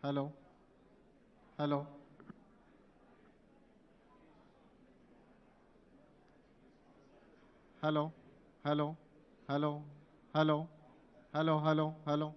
Hello, hello, hello, hello, hello, hello, hello, hello, hello.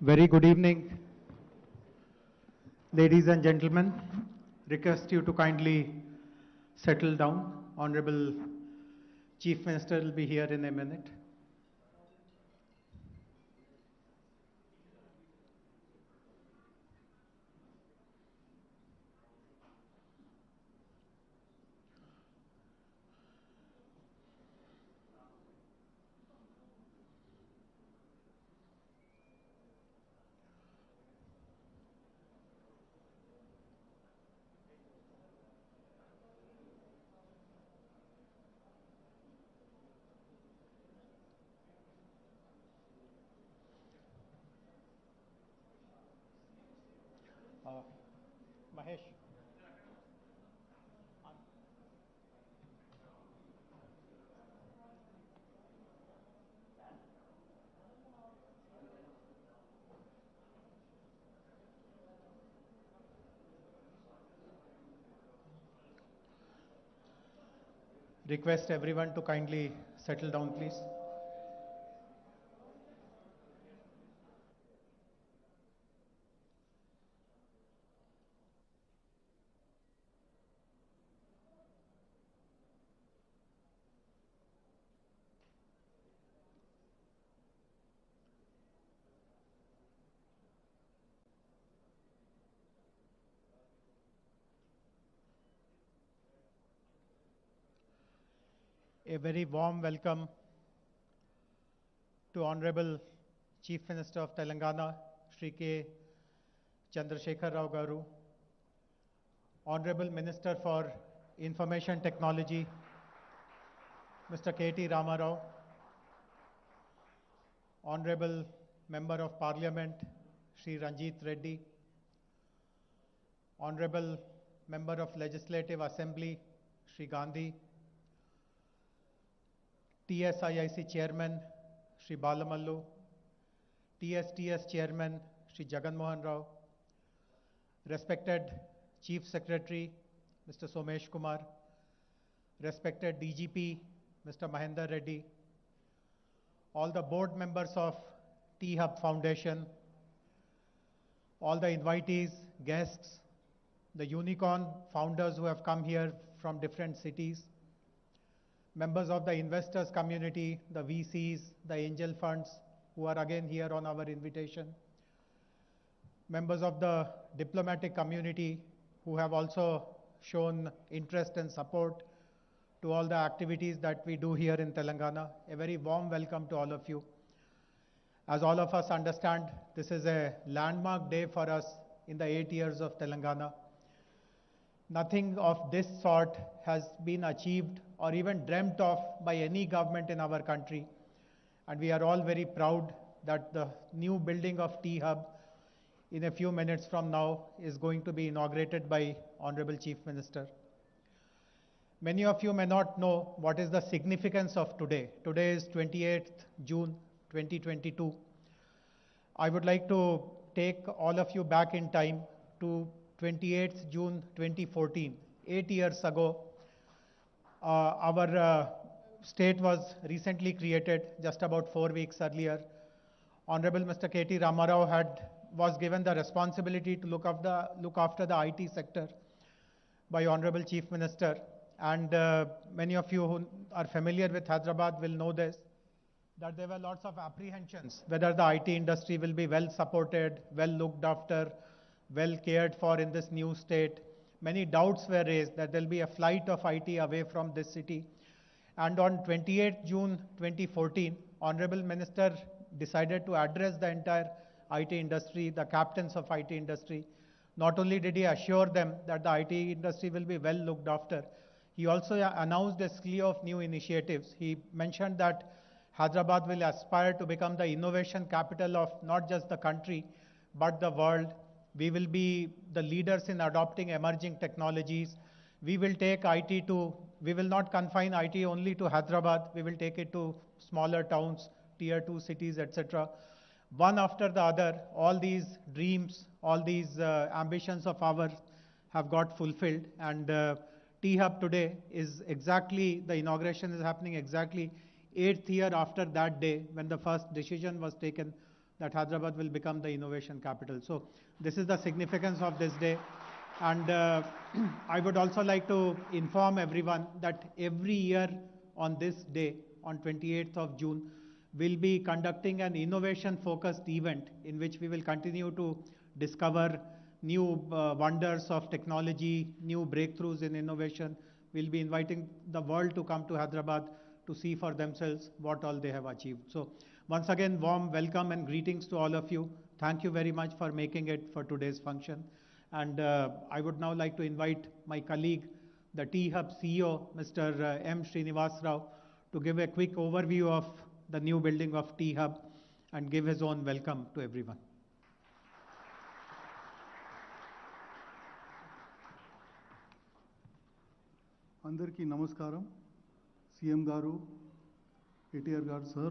Very good evening, ladies and gentlemen. Request you to kindly settle down. Honorable Chief Minister will be here in a minute. Mahesh. Request everyone to kindly settle down, please. A very warm welcome to Honorable Chief Minister of Telangana, Shri K. Chandrasekhar Rao Garu, Honorable Minister for Information Technology, Mr. K.T. Ramarao, Honorable Member of Parliament, Shri Ranjit Reddy, Honorable Member of Legislative Assembly, Shri Gandhi, TSIIC Chairman, Shri Balamallu, TSTS Chairman, Shri Jagan Mohan Rao, respected Chief Secretary, Mr. Somesh Kumar, respected DGP, Mr. Mahendra Reddy, all the board members of T-Hub Foundation, all the invitees, guests, the unicorn founders who have come here from different cities, members of the investors community, the VCs, the angel funds who are again here on our invitation, members of the diplomatic community who have also shown interest and support to all the activities that we do here in Telangana. A very warm welcome to all of you. As all of us understand, this is a landmark day for us in the 8 years of Telangana. Nothing of this sort has been achieved or even dreamt of by any government in our country. And we are all very proud that the new building of T-Hub in a few minutes from now is going to be inaugurated by Honorable Chief Minister. Many of you may not know what is the significance of today. Today is 28th June 2022. I would like to take all of you back in time to 28th June 2014. 8 years ago, our state was recently created just about 4 weeks earlier. Honorable Mr. K.T. Ramarao was given the responsibility to look after the IT sector by Honorable Chief Minister. And many of you who are familiar with Hyderabad will know this, that there were lots of apprehensions whether the IT industry will be well supported, well looked after, well cared for in this new state. Many doubts were raised that there will be a flight of IT away from this city. And on 28th June 2014, Honorable Minister decided to address the entire IT industry, the captains of IT industry. Not only did he assure them that the IT industry will be well looked after, he also announced a slew of new initiatives. He mentioned that Hyderabad will aspire to become the innovation capital of not just the country, but the world. We will be the leaders in adopting emerging technologies. We will not confine IT only to Hyderabad. We will take it to smaller towns, tier 2 cities, etc. One after the other, all these dreams, all these ambitions of ours have got fulfilled. And T-Hub today is exactly, the inauguration is happening exactly 8th year after that day when the first decision was taken that Hyderabad will become the innovation capital. So this is the significance of this day. And I would also like to inform everyone that every year on this day, on 28th of June, we'll be conducting an innovation-focused event in which we will continue to discover new wonders of technology, new breakthroughs in innovation. We'll be inviting the world to come to Hyderabad to see for themselves what all they have achieved. So once again, warm welcome and greetings to all of you. Thank you very much for making it for today's function. And I would now like to invite my colleague, the T-Hub CEO, Mr. M. Srinivas Rao, to give a quick overview of the new building of T-Hub and give his own welcome to everyone. Andarki namaskaram, CM Garu, KTR Garu Sir,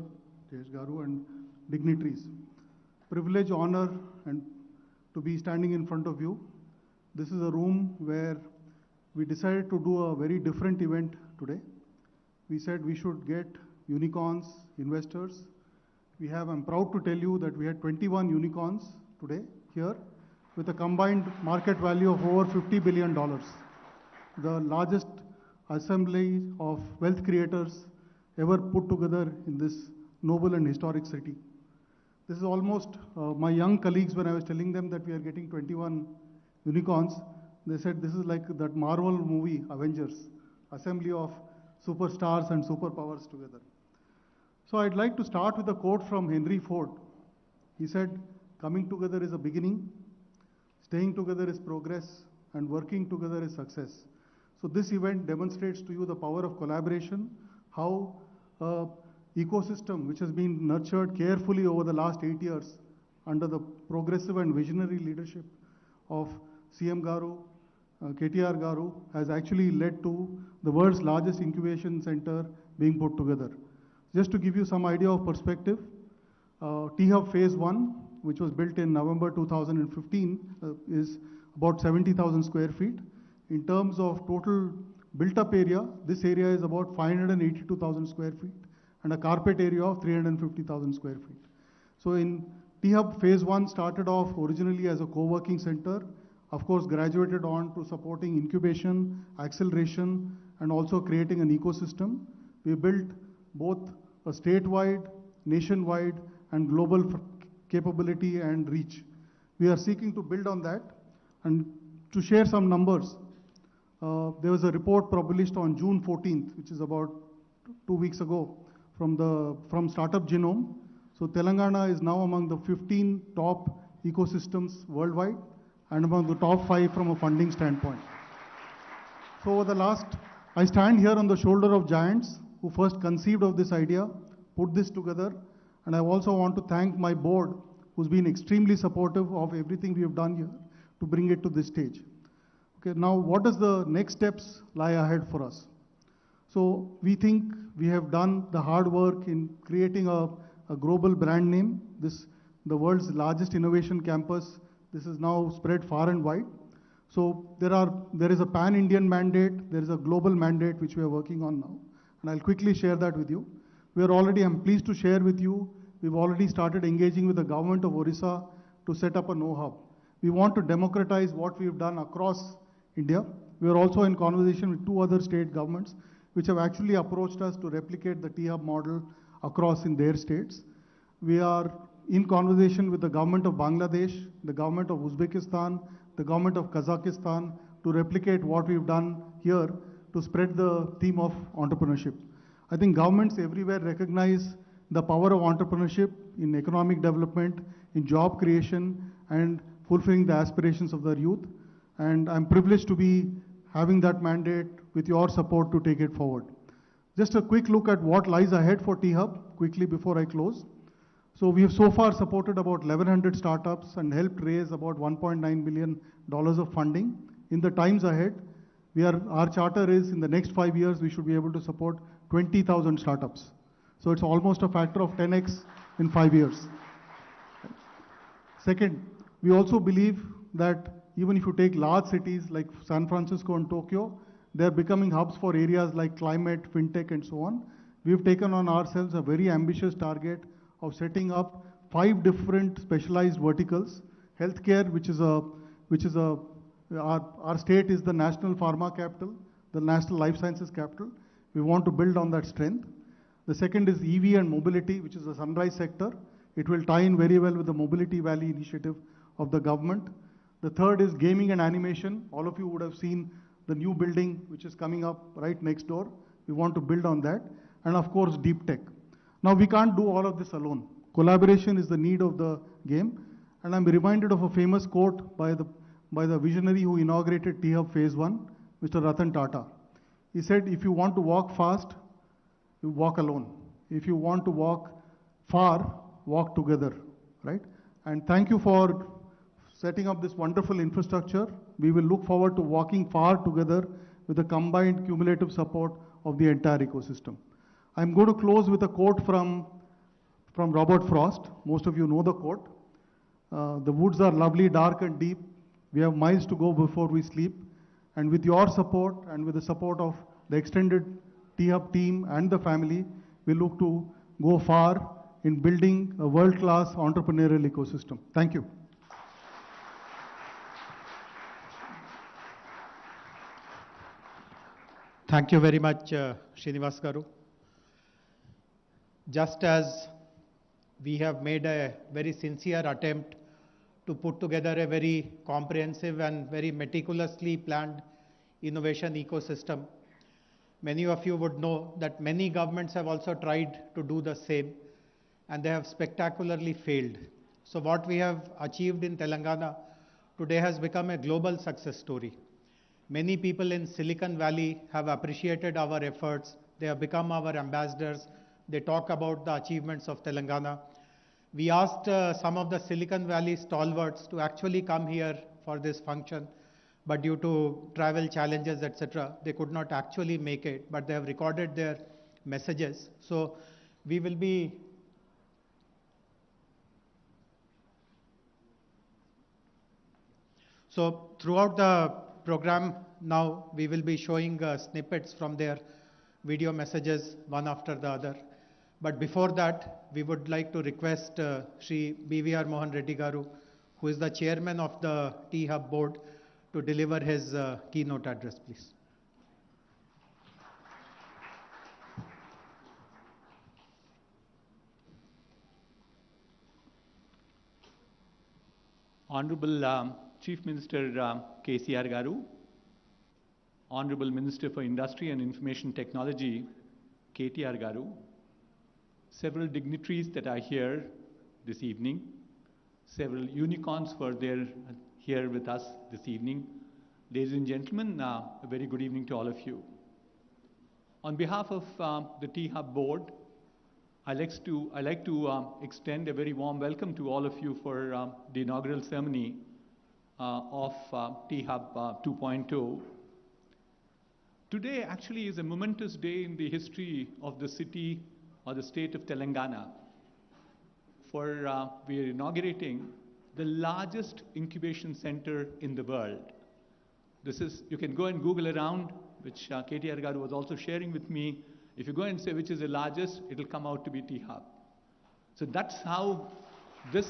Jesh Garu and dignitaries. Privilege, honor and to be standing in front of you. This is a room where we decided to do a very different event today. We said we should get unicorns, investors. I'm proud to tell you that we had 21 unicorns today here with a combined market value of over $50 billion. The largest assembly of wealth creators ever put together in this noble and historic city. This is almost my young colleagues, when I was telling them that we are getting 21 unicorns, they said this is like that Marvel movie, Avengers, assembly of superstars and superpowers together. So I'd like to start with a quote from Henry Ford. He said, coming together is a beginning, staying together is progress, and working together is success. So this event demonstrates to you the power of collaboration, how ecosystem which has been nurtured carefully over the last 8 years under the progressive and visionary leadership of CM Garu, KTR Garu, has actually led to the world's largest incubation center being put together. Just to give you some idea of perspective, T-Hub Phase 1, which was built in November 2015, is about 70,000 square feet. In terms of total built-up area, this area is about 582,000 square feet and a carpet area of 350,000 square feet. So in T-Hub Phase 1 started off originally as a co-working center, of course graduated on to supporting incubation, acceleration, and also creating an ecosystem. We built both a statewide, nationwide, and global capability and reach. We are seeking to build on that. And to share some numbers, there was a report published on June 14th, which is about 2 weeks ago, from Startup Genome. So Telangana is now among the 15 top ecosystems worldwide and among the top 5 from a funding standpoint. So over the last, I stand here on the shoulder of giants who first conceived of this idea, put this together, and I also want to thank my board who's been extremely supportive of everything we have done here to bring it to this stage. Okay, now what does the next steps lie ahead for us? So we think we have done the hard work in creating a global brand name. The world's largest innovation campus. This is now spread far and wide. So there is a pan-Indian mandate, there is a global mandate which we are working on now. And I'll quickly share that with you. I'm pleased to share with you, we've already started engaging with the government of Orissa to set up a know-how. We want to democratize what we've done across India. We are also in conversation with 2 other state governments which have actually approached us to replicate the T-Hub model across in their states. We are in conversation with the government of Bangladesh, the government of Uzbekistan, the government of Kazakhstan to replicate what we've done here to spread the theme of entrepreneurship. I think governments everywhere recognize the power of entrepreneurship in economic development, in job creation, and fulfilling the aspirations of their youth. And I'm privileged to be having that mandate with your support to take it forward. Just a quick look at what lies ahead for T-Hub, quickly before I close. So we have so far supported about 1,100 startups and helped raise about $1.9 billion of funding. In the times ahead, our charter is in the next 5 years, we should be able to support 20,000 startups. So it's almost a factor of 10x in 5 years. Second, we also believe that even if you take large cities like San Francisco and Tokyo, they're becoming hubs for areas like climate, fintech, and so on. We've taken on ourselves a very ambitious target of setting up 5 different specialized verticals. Healthcare, our state is the national pharma capital, the national life sciences capital. We want to build on that strength. The second is EV and mobility, which is the sunrise sector. It will tie in very well with the Mobility Valley initiative of the government. The third is gaming and animation. All of you would have seen the new building which is coming up right next door. We want to build on that. And of course, deep tech. Now, we can't do all of this alone. Collaboration is the need of the game. And I'm reminded of a famous quote by the visionary who inaugurated T-Hub Phase 1, Mr. Ratan Tata. He said, if you want to walk fast, you walk alone. If you want to walk far, walk together, right? And thank you for setting up this wonderful infrastructure. We will look forward to walking far together with the combined cumulative support of the entire ecosystem. I'm going to close with a quote from Robert Frost. Most of you know the quote. The woods are lovely, dark and deep. We have miles to go before we sleep. And with your support and with the support of the extended T-Hub team and the family, we look to go far in building a world-class entrepreneurial ecosystem. Thank you. Thank you very much, Srinivas Garu. Just as we have made a very sincere attempt to put together a very comprehensive and very meticulously planned innovation ecosystem, many of you would know that many governments have also tried to do the same, and they have spectacularly failed. So what we have achieved in Telangana today has become a global success story. Many people in Silicon Valley have appreciated our efforts. They have become our ambassadors. They talk about the achievements of Telangana. We asked some of the Silicon Valley stalwarts to actually come here for this function, but due to travel challenges, etc., they could not actually make it, but they have recorded their messages. So we will be throughout the program now, we will be showing snippets from their video messages one after the other. But before that, we would like to request Shri BVR Mohan Reddy Garu, who is the chairman of the T-Hub board, to deliver his keynote address, please. Honorable Chief Minister KCR Garu, Honorable Minister for Industry and Information Technology KTR Garu, several dignitaries that are here this evening, several unicorns were there here with us this evening. Ladies and gentlemen, a very good evening to all of you. On behalf of the T-Hub board, I'd like to extend a very warm welcome to all of you for the inaugural ceremony of T-Hub 2.0. Today actually is a momentous day in the history of the city or the state of Telangana. For we are inaugurating the largest incubation center in the world. This is, you can go and Google around, which KTR Garu was also sharing with me. If you go and say which is the largest, it'll come out to be T-Hub. So that's how this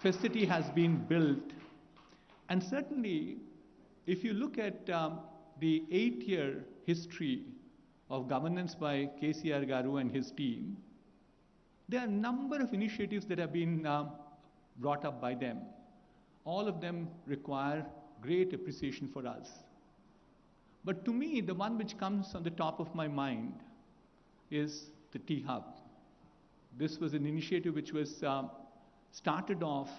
facility has been built. And certainly, if you look at the 8-year history of governance by KCR Garu and his team, there are a number of initiatives that have been brought up by them. All of them require great appreciation for us. But to me, the one which comes on the top of my mind is the T-Hub. This was an initiative which was started off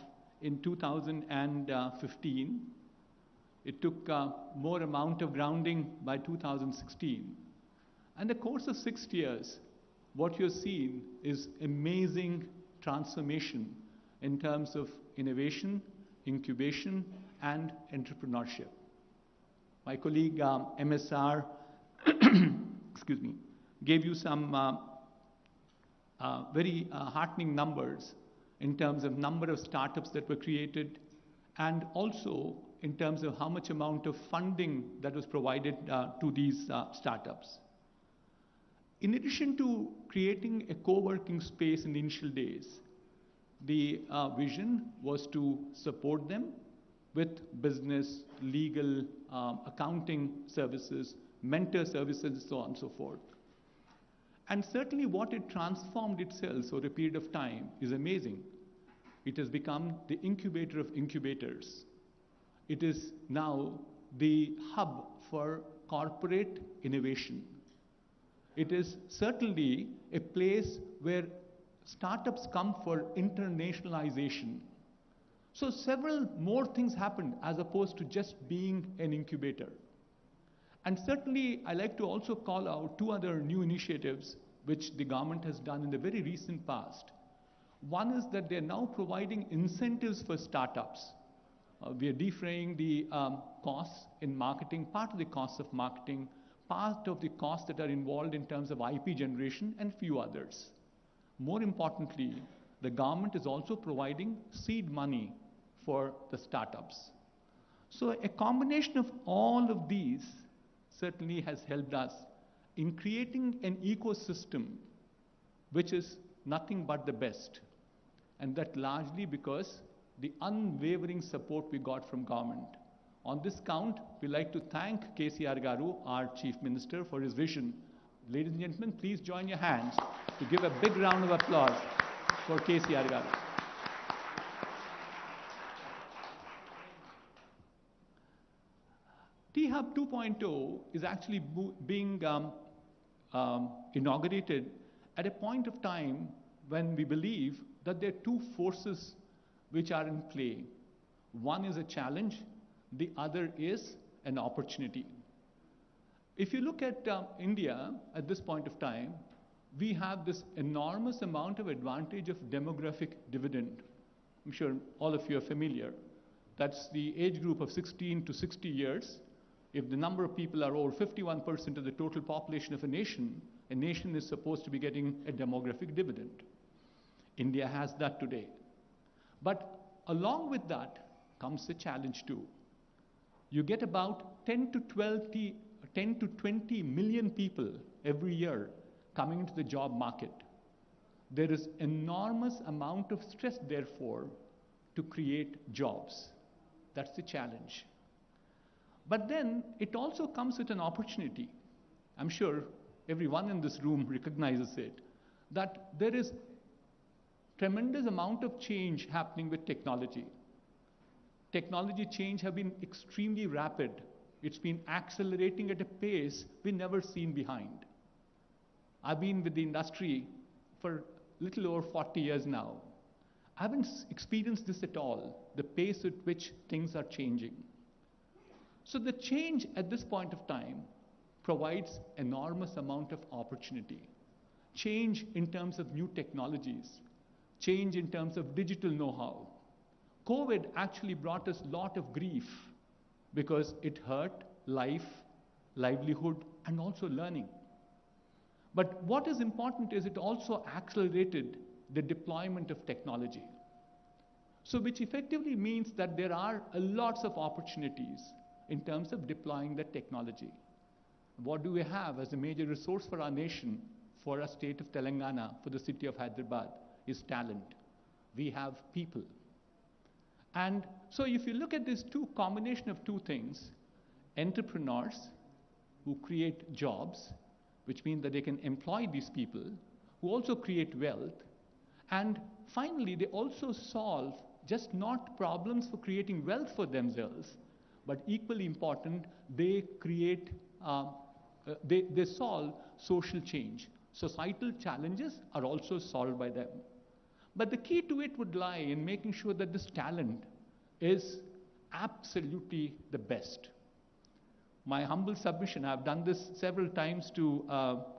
in 2015. It took more amount of grounding by 2016. And the course of 6 years, what you're seeing is amazing transformation in terms of innovation, incubation, and entrepreneurship. My colleague MSR excuse me, gave you some very heartening numbers in terms of number of startups that were created, and also in terms of how much amount of funding that was provided to these startups. In addition to creating a co-working space in the initial days, The vision was to support them with business, legal, accounting services, mentor services, and so on and so forth. And certainly what it transformed itself over a period of time is amazing. It has become the incubator of incubators. It is now the hub for corporate innovation. It is certainly a place where startups come for internationalization. So several more things happened as opposed to just being an incubator. And certainly, I like to also call out two other new initiatives which the government has done in the very recent past. One is that they're now providing incentives for startups. We are defraying the costs in marketing, part of the costs of marketing, part of the costs that are involved in terms of IP generation, and few others. More importantly, the government is also providing seed money for the startups. So a combination of all of these certainly has helped us in creating an ecosystem which is nothing but the best. And that largely because the unwavering support we got from government. On this count, we like to thank KCR Garu, our Chief Minister, for his vision. Ladies and gentlemen, please join your hands to give a big round of applause for KCR Garu. T-Hub 2.0 is actually being inaugurated at a point of time when we believe that there are two forces which are in play. One is a challenge, the other is an opportunity. If you look at India at this point of time, we have this enormous amount of advantage of demographic dividend. I'm sure all of you are familiar. That's the age group of 16 to 60 years. If the number of people are over 51% of the total population of a nation is supposed to be getting a demographic dividend. India has that today. But along with that comes a challenge too. You get about 10 to 20 million people every year coming into the job market. There is enormous amount of stress, therefore, to create jobs. That's the challenge. But then it also comes with an opportunity. I'm sure everyone in this room recognizes it, that there is tremendous amount of change happening with technology. Technology change have been extremely rapid. It's been accelerating at a pace we've never seen behind. I've been with the industry for a little over 40 years now. I haven't experienced this at all, the pace at which things are changing. So the change at this point of time provides enormous amount of opportunity. Change in terms of new technologies, change in terms of digital know-how. COVID actually brought us a lot of grief because it hurt life, livelihood, and also learning. But what is important is it also accelerated the deployment of technology. So which effectively means that there are lots of opportunities in terms of deploying the technology. What do we have as a major resource for our nation, for our state of Telangana, for the city of Hyderabad, is talent. We have people. And so if you look at this combination of two things, entrepreneurs who create jobs, which means that they can employ these people, who also create wealth, and finally they also solve just not problems for creating wealth for themselves, but equally important, they create, they solve social change. Societal challenges are also solved by them. But the key to it would lie in making sure that this talent is absolutely the best. My humble submission, I've done this several times to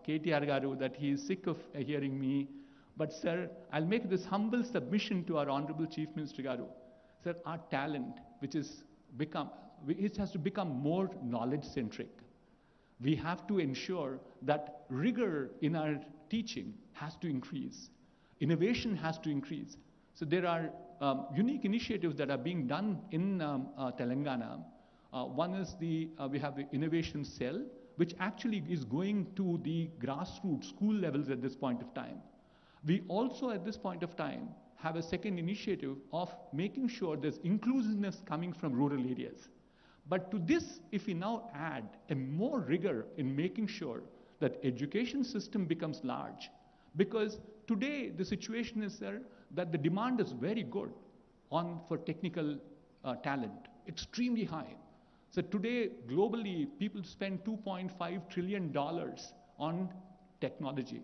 KTR Garu, that he is sick of hearing me. But sir, I'll make this humble submission to our Honorable Chief Minister Garu. Sir, our talent, it has to become more knowledge-centric. We have to ensure that rigor in our teaching has to increase. Innovation has to increase. So there are unique initiatives that are being done in Telangana. One is we have the innovation cell, which actually is going to the grassroots school levels at this point of time. We also at this point of time have a second initiative of making sure there's inclusiveness coming from rural areas. But to this, if we now add a more rigor in making sure that education system becomes large, because today the situation is there that the demand is very good for technical talent, extremely high. So today, globally, people spend $2.5 trillion on technology.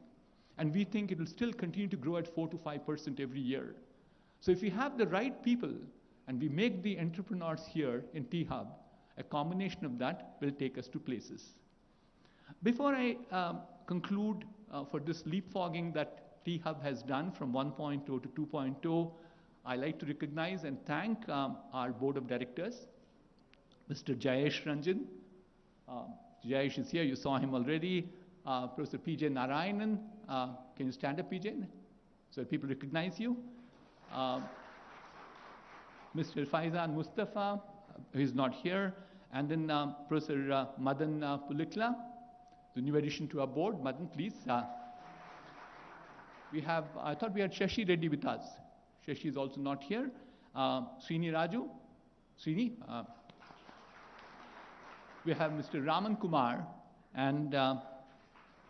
And we think it will still continue to grow at 4 to 5% every year. So if we have the right people and we make the entrepreneurs here in T-Hub, a combination of that will take us to places. Before I conclude for this leapfrogging that T-Hub has done from 1.0 to 2.0, I like to recognize and thank our board of directors, Mr. Jayesh Ranjan. Jayesh is here, you saw him already. Professor P.J. Narayanan, can you stand up, P.J., so people recognize you? Mr. Faizan Mustafa, who is not here, and then Professor Madan Pulikla, the new addition to our board. Madan, please. We have, I thought we had Shashi Reddy with us. Shashi is also not here. Srini Raju. Srini. We have Mr. Raman Kumar, and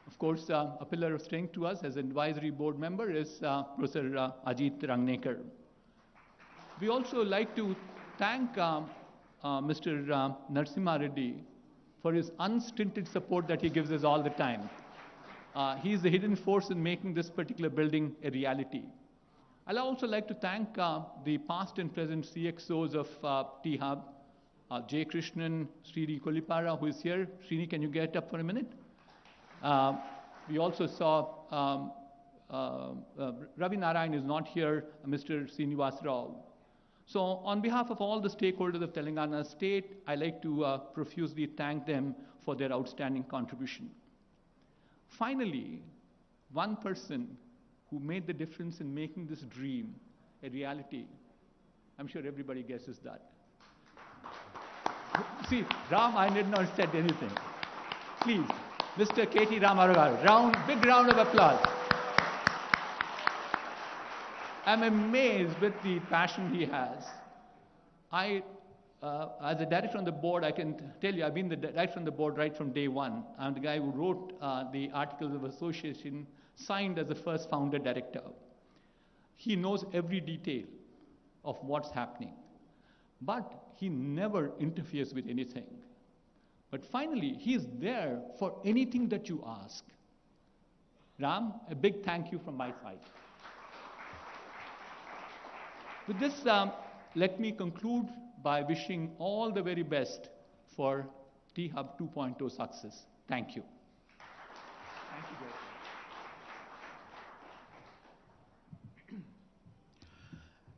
of course, a pillar of strength to us as an advisory board member is Professor Ajit Rangnekar. We also like to thank Mr. Narasimha Reddy for his unstinted support that he gives us all the time. He is the hidden force in making this particular building a reality. I'd also like to thank the past and present CXOs of T-Hub, J. Krishnan, Srini Kolipara, who is here. Srini, can you get up for a minute? We also saw Ravi Narayan is not here, Mr. Srinivas Rao. So on behalf of all the stakeholders of Telangana state, I like to profusely thank them for their outstanding contribution. Finally, one person who made the difference in making this dream a reality, I'm sure everybody guesses that. See, Ram, I did not said anything. Please, Mr. K.T. Ramaragar, big round of applause. I'm amazed with the passion he has. As a director on the board, I can tell you, I've been the director on the board right from day one. I'm the guy who wrote the Articles of Association, signed as the first founder director. He knows every detail of what's happening, but he never interferes with anything. But finally, he is there for anything that you ask. Ram, a big thank you from my side. With this, let me conclude by wishing all the very best for T-Hub 2.0 success. Thank you. Thank you, Jay.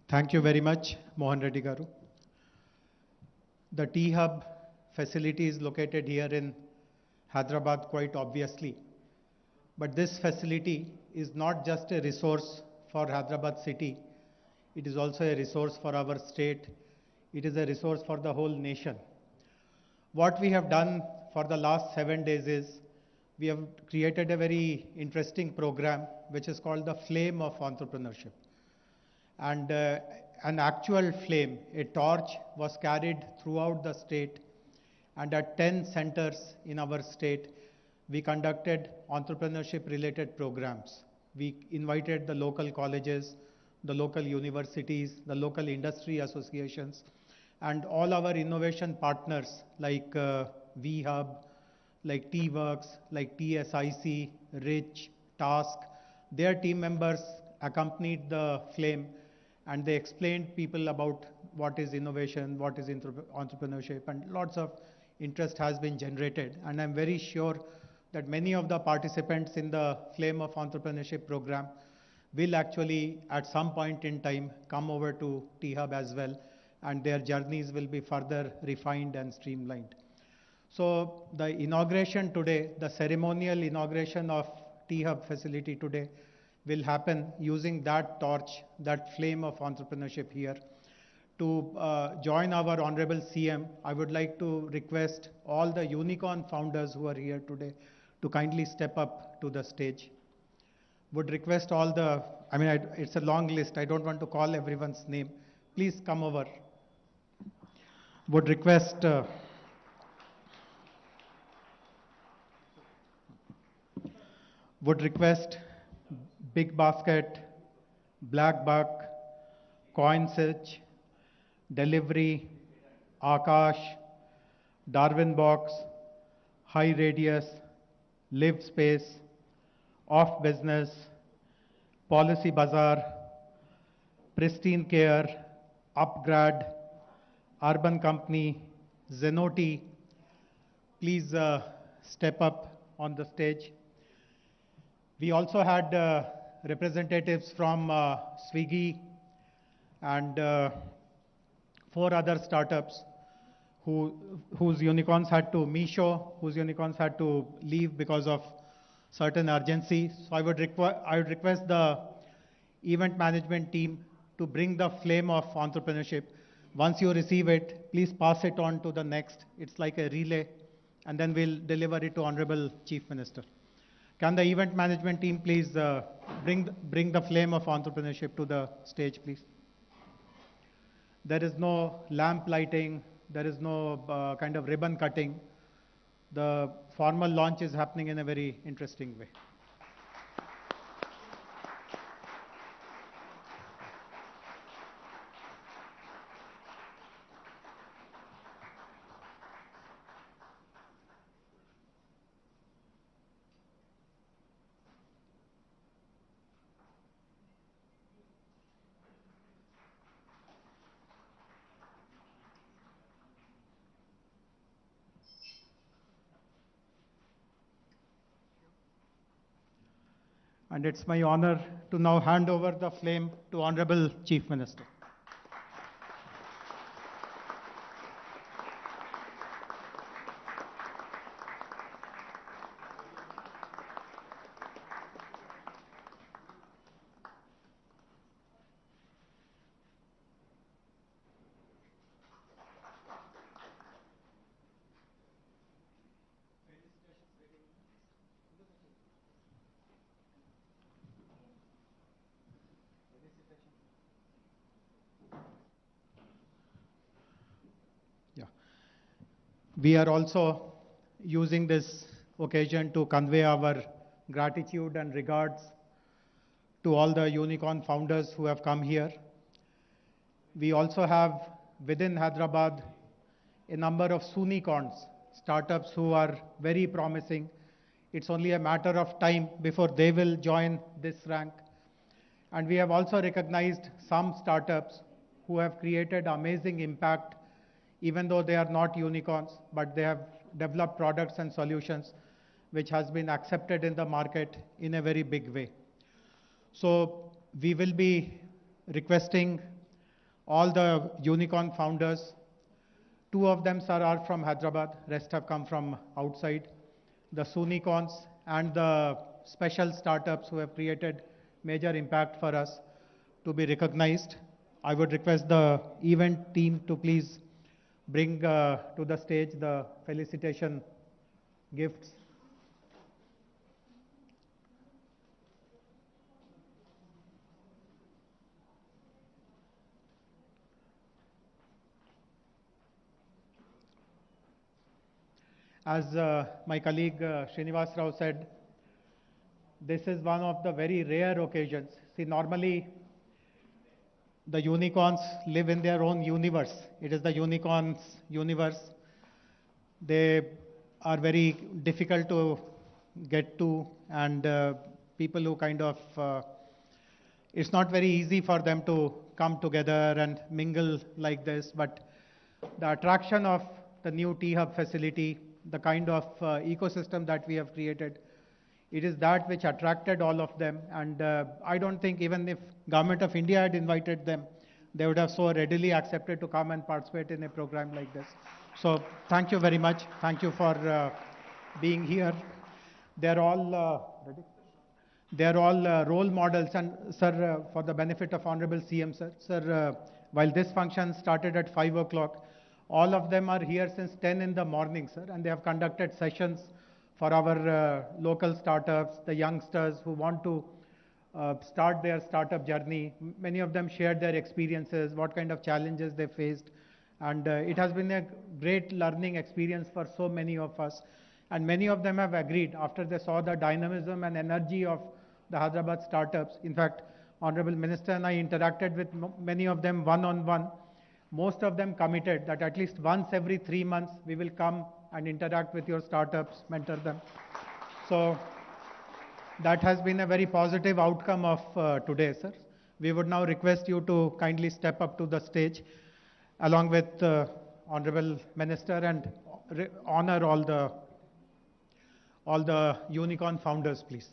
Thank you very much, Mohan Reddy Garu. The T-Hub facility is located here in Hyderabad quite obviously. But this facility is not just a resource for Hyderabad city. It is also a resource for our state. It is a resource for the whole nation. What we have done for the last 7 days is we have created a very interesting program which is called the Flame of Entrepreneurship. And an actual flame, a torch, was carried throughout the state, and at 10 centers in our state, we conducted entrepreneurship related programs. We invited the local colleges, the local universities, the local industry associations, and all our innovation partners like VHub, like T-Works, like TSIC, Rich, Task. Their team members accompanied the flame, and they explained people about what is innovation, what is entrepreneurship, and lots of interest has been generated. And I'm very sure that many of the participants in the Flame of Entrepreneurship program will actually at some point in time come over to T-Hub as well, and their journeys will be further refined and streamlined. So the inauguration today, the ceremonial inauguration of T-Hub facility today will happen using that torch, that flame of entrepreneurship here. To join our Honorable CM, I would like to request all the unicorn founders who are here today to kindly step up to the stage. Would request all the, it's a long list. I don't want to call everyone's name. Please come over. Would request Big Basket, Black Buck, Coinsage, Delivery, Akash, Darwin Box, High Radius, Live Space, Off Business, Policy Bazaar, Pristine Care, Upgrad, Urban Company, Zenoti. Please step up on the stage. We also had representatives from Swiggy and 4 other startups whose unicorns had to Misho, whose unicorns had to leave because of certain urgency. So I would request the event management team to bring the flame of entrepreneurship. Once you receive it, please pass it on to the next. It's like a relay, and then we'll deliver it to Honorable Chief Minister. Can the event management team please bring the flame of entrepreneurship to the stage, please? There is no lamp lighting. There is no kind of ribbon cutting. The formal launch is happening in a very interesting way. And it's my honor to now hand over the flame to Honorable Chief Minister. We are also using this occasion to convey our gratitude and regards to all the unicorn founders who have come here. We also have within Hyderabad a number of Sunicorns, startups who are very promising. It's only a matter of time before they will join this rank. And we have also recognized some startups who have created amazing impact, even though they are not unicorns, but they have developed products and solutions which has been accepted in the market in a very big way. So we will be requesting all the unicorn founders. 2 of them, sir, are from Hyderabad, rest have come from outside. The Sunicorns and the special startups who have created major impact for us to be recognized. I would request the event team to please bring to the stage the felicitation gifts. As my colleague Srinivas Rao said, this is one of the very rare occasions. See, normally the unicorns live in their own universe. It is the unicorns' universe. They are very difficult to get to, and people who kind of, it's not very easy for them to come together and mingle like this, but the attraction of the new T-Hub facility, the kind of ecosystem that we have created, it is that which attracted all of them. And I don't think even if Government of India had invited them, they would have so readily accepted to come and participate in a program like this. So thank you very much. Thank you for being here. They're all role models. And sir, for the benefit of Honorable CM, sir, while this function started at 5 o'clock, all of them are here since 10 in the morning, sir, and they have conducted sessions for our local startups, the youngsters who want to start their startup journey. Many of them shared their experiences, what kind of challenges they faced. And it has been a great learning experience for so many of us. And many of them have agreed after they saw the dynamism and energy of the Hyderabad startups. In fact, Honorable Minister and I interacted with many of them one-on-one. Most of them committed that at least once every 3 months we will come and interact with your startups, mentor them. So that has been a very positive outcome of today, sir. We would now request you to kindly step up to the stage along with Honorable Minister and honor all the unicorn founders, please.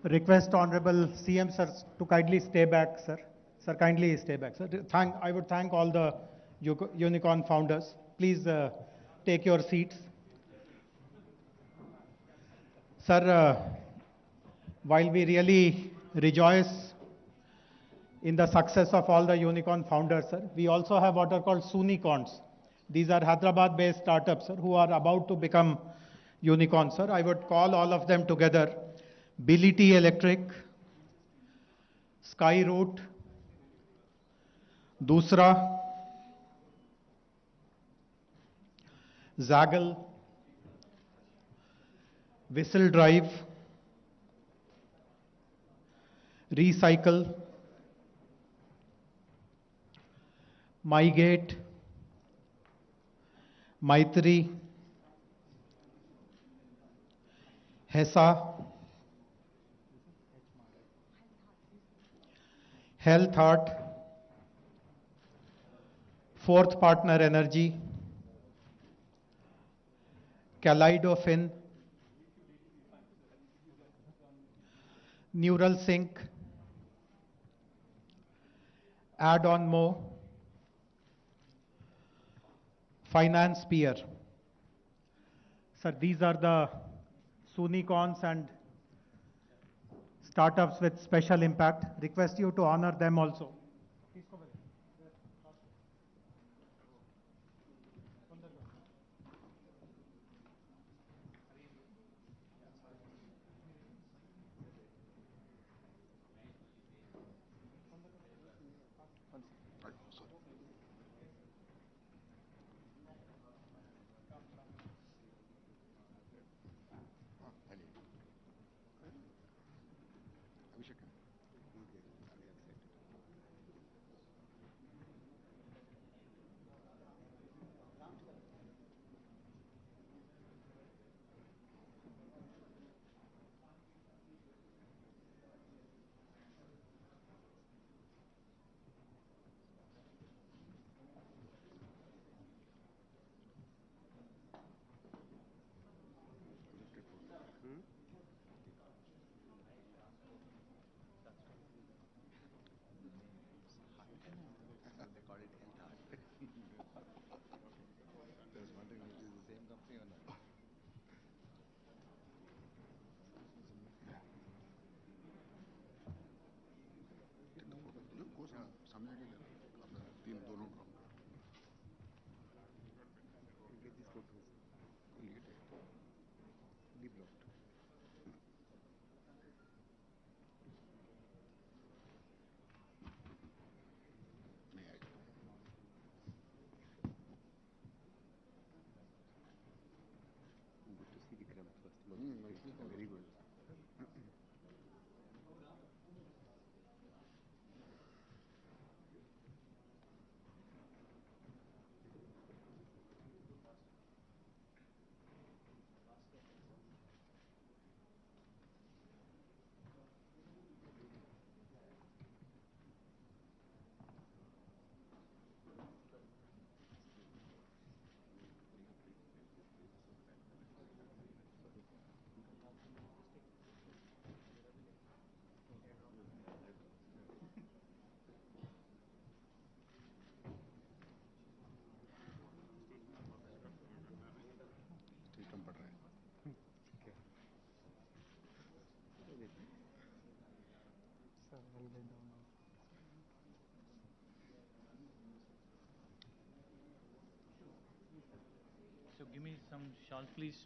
Request Honorable CM sir to kindly stay back, sir. Sir, kindly stay back, sir. I would thank all the unicorn founders. Please take your seats. Sir, while we really rejoice in the success of all the unicorn founders, sir. We also have what are called Sunicorns. These are Hyderabad-based startups, sir, who are about to become unicorns, sir. I would call all of them together. Bility Electric, Skyroot, Dusra, Zaggle, Whistle Drive, Recycle, MyGate, Maitri, HESA, Health Heart, Fourth Partner Energy, Kaleidofin, Neural Sync, Add-on Mo, Finance Peer. Sir, these are the Sunicorns and startups with special impact. Request you to honor them also. So give me some shawl, please. Shawl, please.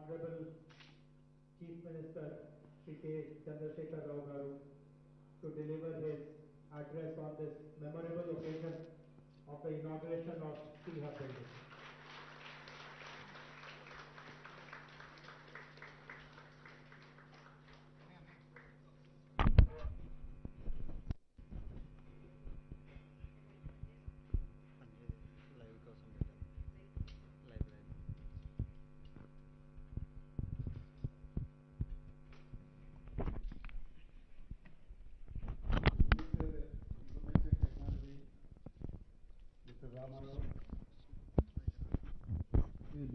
Honorable Chief Minister Shri K. Chandrasekhar Rao Garu to deliver his address on this memorable occasion of the inauguration of Tea Hub building.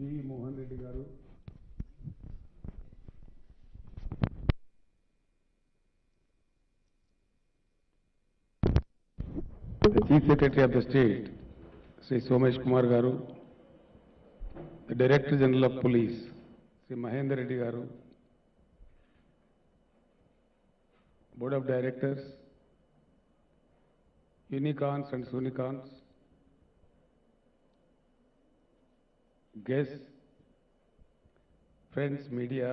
B Mohan Reddy గారు, the Chief Secretary of the State, Sri Somesh Kumar garu, the Director General of Police, Sri Mahendra Reddy garu, Board of Directors, Unicorns and Sunicorns, guests, friends, media,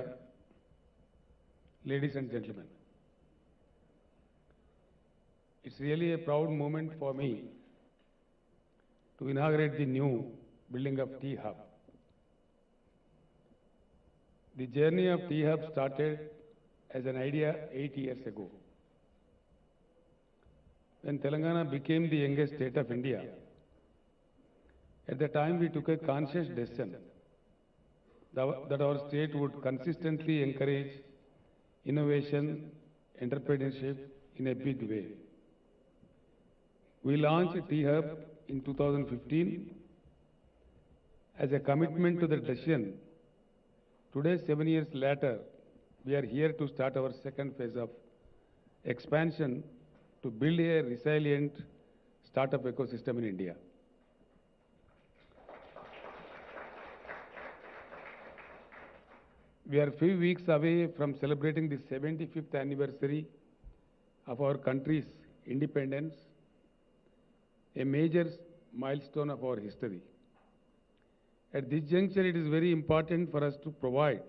ladies and gentlemen. It's really a proud moment for me to inaugurate the new building of Tea Hub. The journey of Tea Hub started as an idea 8 years ago. When Telangana became the youngest state of India, at the time we took a conscious decision that our state would consistently encourage innovation, entrepreneurship in a big way. We launched Tea Hub in 2015 as a commitment to the decision. Today, 7 years later, we are here to start our second phase of expansion to build a resilient startup ecosystem in India. We are few weeks away from celebrating the 75th anniversary of our country's independence, a major milestone of our history. At this juncture, it is very important for us to provide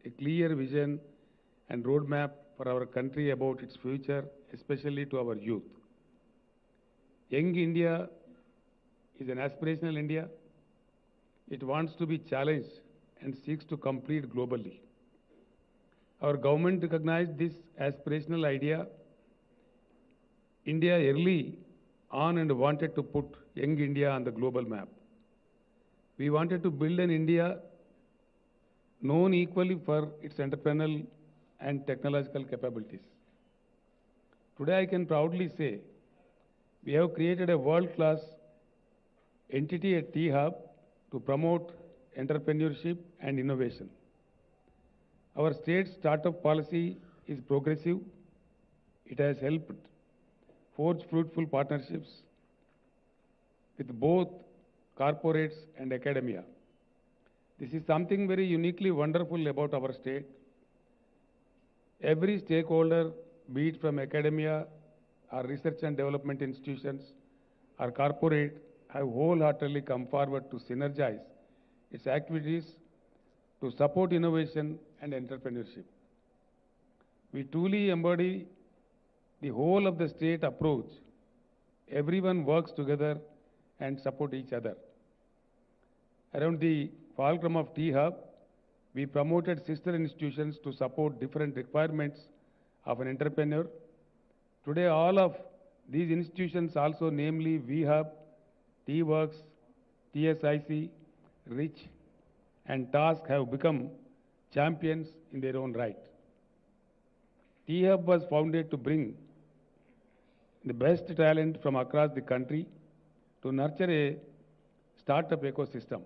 a clear vision and roadmap for our country about its future, especially to our youth. Young India is an aspirational India. It wants to be challenged and seeks to compete globally. Our government recognized this aspirational idea India early on and wanted to put young India on the global map. We wanted to build an India known equally for its entrepreneurial and technological capabilities. Today I can proudly say we have created a world-class entity at Tea Hub to promote entrepreneurship and innovation. Our state startup policy is progressive. It has helped forge fruitful partnerships with both corporates and academia. This is something very uniquely wonderful about our state. Every stakeholder, be it from academia or research and development institutions or corporate, have wholeheartedly come forward to synergize its activities to support innovation and entrepreneurship. We truly embody the whole of the state approach. Everyone works together and support each other. Around the fulcrum of Tea Hub, we promoted sister institutions to support different requirements of an entrepreneur. Today, all of these institutions also, namely VHub, T-Works, TSIC, RICH, and TASK have become champions in their own right. Tea Hub was founded to bring the best talent from across the country to nurture a startup ecosystem.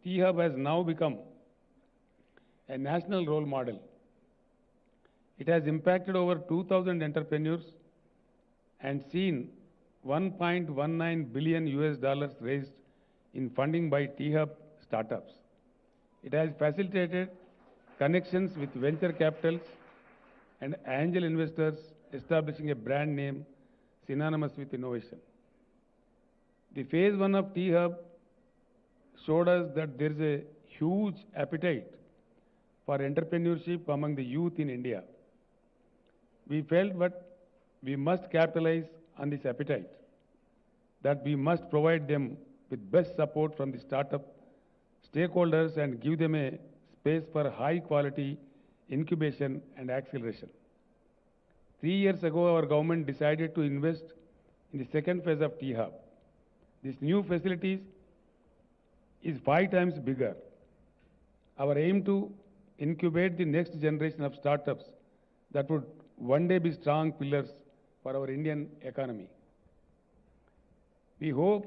Tea Hub has now become a national role model. It has impacted over 2,000 entrepreneurs and seen $1.19 billion raised in funding by Tea Hub startups. It has facilitated connections with venture capitals and angel investors, establishing a brand name synonymous with innovation. The phase 1 of Tea Hub showed us that there is a huge appetite for entrepreneurship among the youth in India. We felt that we must capitalize on this appetite, that we must provide them with best support from the startup stakeholders and give them a space for high quality incubation and acceleration. 3 years ago, our government decided to invest in the second phase of T-Hub. This new facility is 5 times bigger. Our aim to incubate the next generation of startups that would one day be strong pillars for our Indian economy. We hope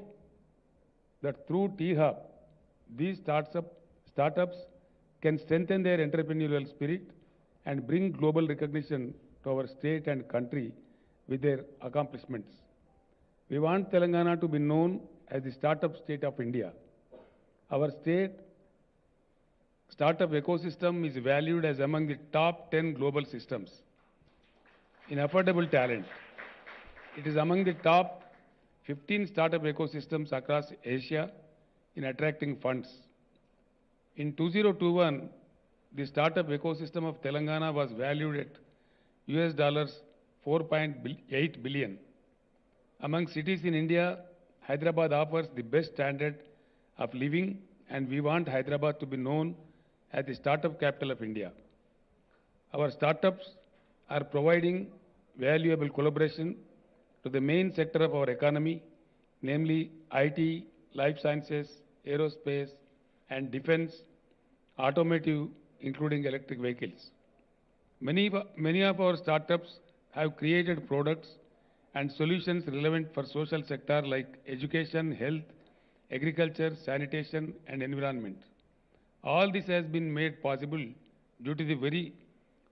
that through T-Hub, these startups can strengthen their entrepreneurial spirit and bring global recognition to our state and country with their accomplishments. We want Telangana to be known as the startup state of India. Our state startup ecosystem is valued as among the top 10 global systems in affordable talent. It is among the top 15 startup ecosystems across Asia in attracting funds. In 2021, the startup ecosystem of Telangana was valued at US dollars 4.8 billion. Among cities in India, Hyderabad offers the best standard of living, and we want Hyderabad to be known as the startup capital of India. Our startups are providing valuable collaboration to the main sector of our economy, namely IT, life sciences, aerospace, and defense, automotive, including electric vehicles. Many of our startups have created products and solutions relevant for social sector like education, health, agriculture, sanitation, and environment. All this has been made possible due to the very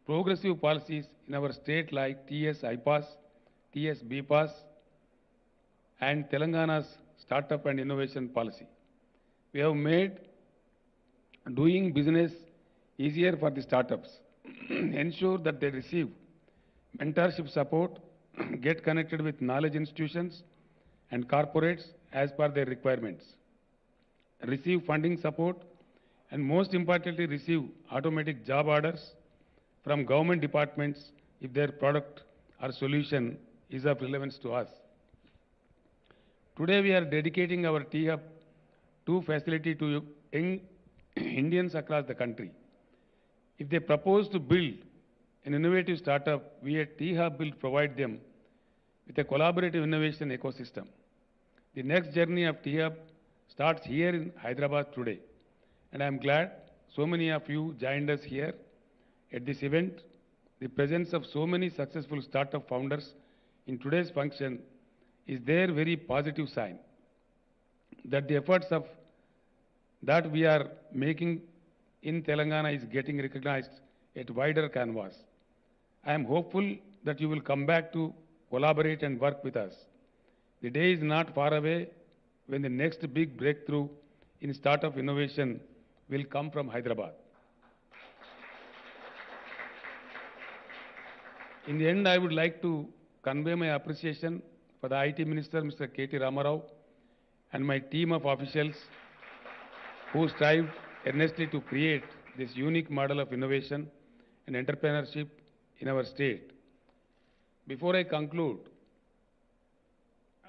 progressive policies in our state like TS IPAS, TS BPAS, and Telangana's Startup and Innovation Policy. We have made doing business easier for the startups, ensure that they receive mentorship support, get connected with knowledge institutions and corporates as per their requirements, receive funding support, and most importantly, receive automatic job orders from government departments if their product or solution is of relevance to us. Today, we are dedicating our T-Hub 2 facility to young Indians across the country. If they propose to build an innovative startup, we at T-Hub will provide them with a collaborative innovation ecosystem. The next journey of T-Hub starts here in Hyderabad today, and I am glad so many of you joined us here at this event. The presence of so many successful startup founders in today's function is their very positive sign that the efforts of that we are making in Telangana is getting recognized at wider canvas. I am hopeful that you will come back to collaborate and work with us. The day is not far away when the next big breakthrough in startup innovation will come from Hyderabad. In the end, I would like to convey my appreciation for the IT Minister, Mr. K.T. Ramarao, and my team of officials who strived earnestly to create this unique model of innovation and entrepreneurship in our state. Before I conclude,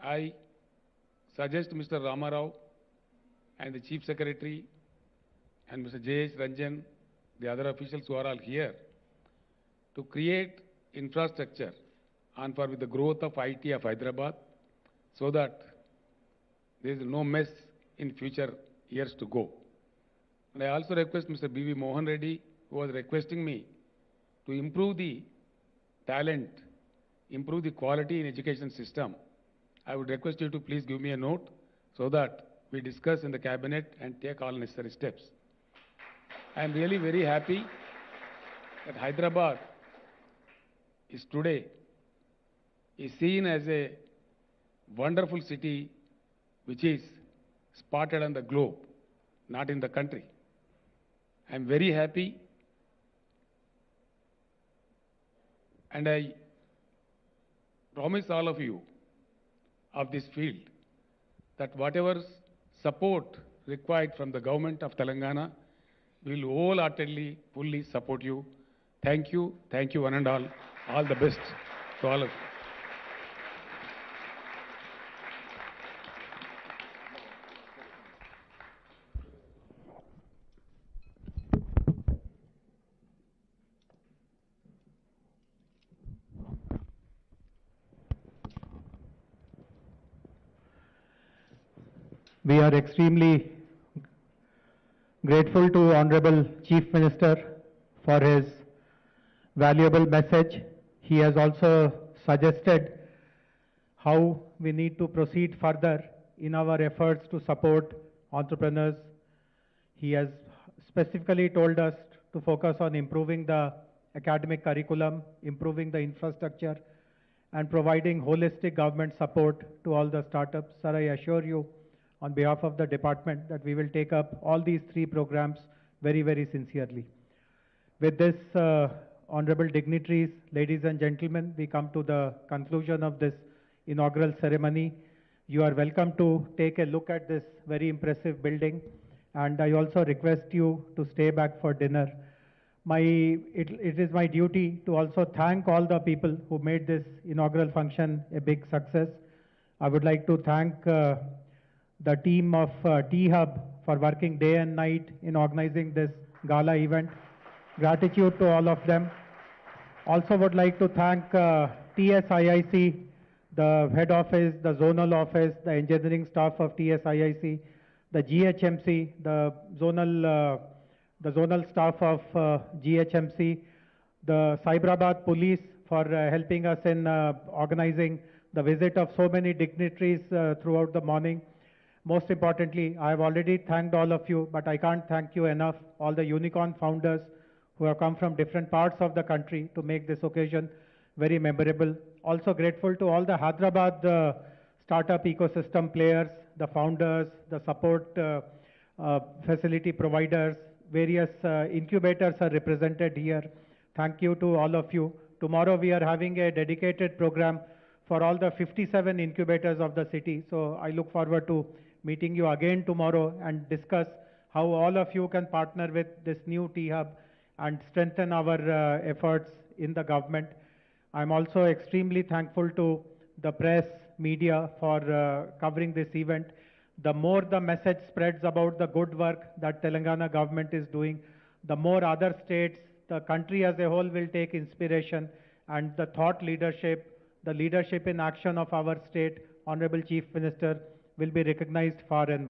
I suggest Mr. Ramarao and the Chief Secretary and Mr. J.H. Ranjan, the other officials who are all here, to create infrastructure on par with the growth of IT of Hyderabad so that there is no mess in future years to go. And I also request Mr. B.V. Mohan Reddy, who was requesting me to improve the talent, improve the quality in education system. I would request you to please give me a note so that we discuss in the cabinet and take all necessary steps. I am really very happy that Hyderabad is today seen as a wonderful city which is spotted on the globe, not in the country. I am very happy, and I promise all of you of this field that whatever support required from the government of Telangana, We will wholeheartedly, fully support you. Thank you, one and all. All the best to all of you. We are extremely grateful to Honorable Chief Minister for his valuable message. He has also suggested how we need to proceed further in our efforts to support entrepreneurs. He has specifically told us to focus on improving the academic curriculum, improving the infrastructure, and providing holistic government support to all the startups. Sir, I assure you on behalf of the department that we will take up all these three programs very, very sincerely. With this, honorable dignitaries, ladies and gentlemen, we come to the conclusion of this inaugural ceremony. You are welcome to take a look at this very impressive building, and I also request you to stay back for dinner. It is my duty to also thank all the people who made this inaugural function a big success. I would like to thank the team of T-Hub for working day and night in organizing this gala event. Gratitude to all of them. Also would like to thank TSIIC, the head office, the zonal office, the engineering staff of TSIIC, the GHMC, the zonal staff of GHMC, the Cyberabad police for helping us in organizing the visit of so many dignitaries throughout the morning. Most importantly, I have already thanked all of you, but I can't thank you enough, all the unicorn founders who have come from different parts of the country to make this occasion very memorable. Also grateful to all the Hyderabad startup ecosystem players, the founders, the support facility providers, various incubators are represented here. Thank you to all of you. Tomorrow we are having a dedicated program for all the 57 incubators of the city. So I look forward to meeting you again tomorrow and discuss how all of you can partner with this new T-Hub and strengthen our efforts in the government. I'm also extremely thankful to the press, media for covering this event. The more the message spreads about the good work that Telangana government is doing, the more other states, the country as a whole will take inspiration, and the thought leadership, the leadership in action of our state, Honorable Chief Minister, will be recognized far and